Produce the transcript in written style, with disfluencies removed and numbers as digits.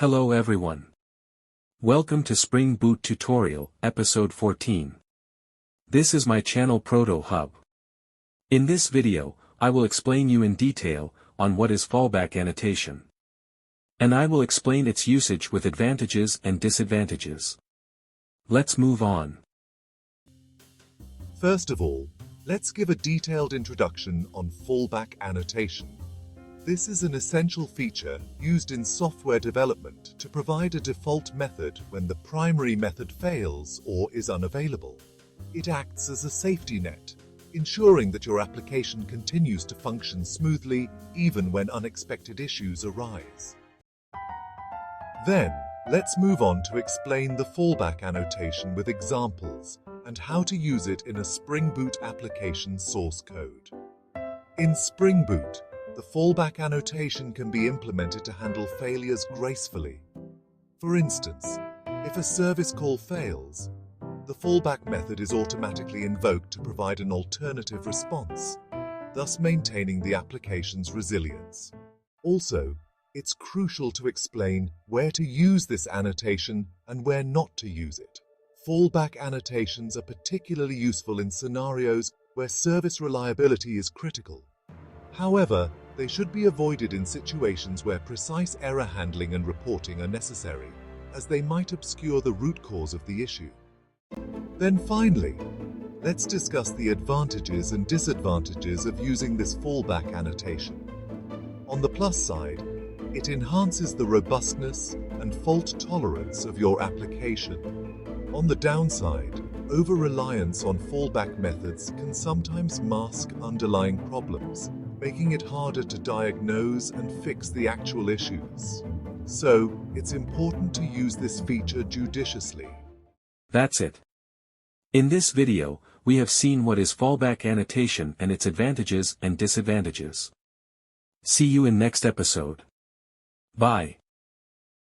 Hello everyone. Welcome to Spring Boot Tutorial, Episode 14. This is my channel Proto Hub. In this video, I will explain you in detail on what is fallback annotation. And I will explain its usage with advantages and disadvantages. Let's move on. First of all, let's give a detailed introduction on fallback annotation. This is an essential feature used in software development to provide a default method when the primary method fails or is unavailable. It acts as a safety net, ensuring that your application continues to function smoothly even when unexpected issues arise. Then, let's move on to explain the fallback annotation with examples and how to use it in a Spring Boot application source code. In Spring Boot, the fallback annotation can be implemented to handle failures gracefully. For instance, if a service call fails, the fallback method is automatically invoked to provide an alternative response, thus maintaining the application's resilience. Also, it's crucial to explain where to use this annotation and where not to use it. Fallback annotations are particularly useful in scenarios where service reliability is critical. However, they should be avoided in situations where precise error handling and reporting are necessary, as they might obscure the root cause of the issue. Then finally, let's discuss the advantages and disadvantages of using this fallback annotation. On the plus side, it enhances the robustness and fault tolerance of your application. On the downside, over-reliance on fallback methods can sometimes mask underlying problems, making it harder to diagnose and fix the actual issues. So, it's important to use this feature judiciously. That's it. In this video, we have seen what is fallback annotation and its advantages and disadvantages. See you in next episode. Bye.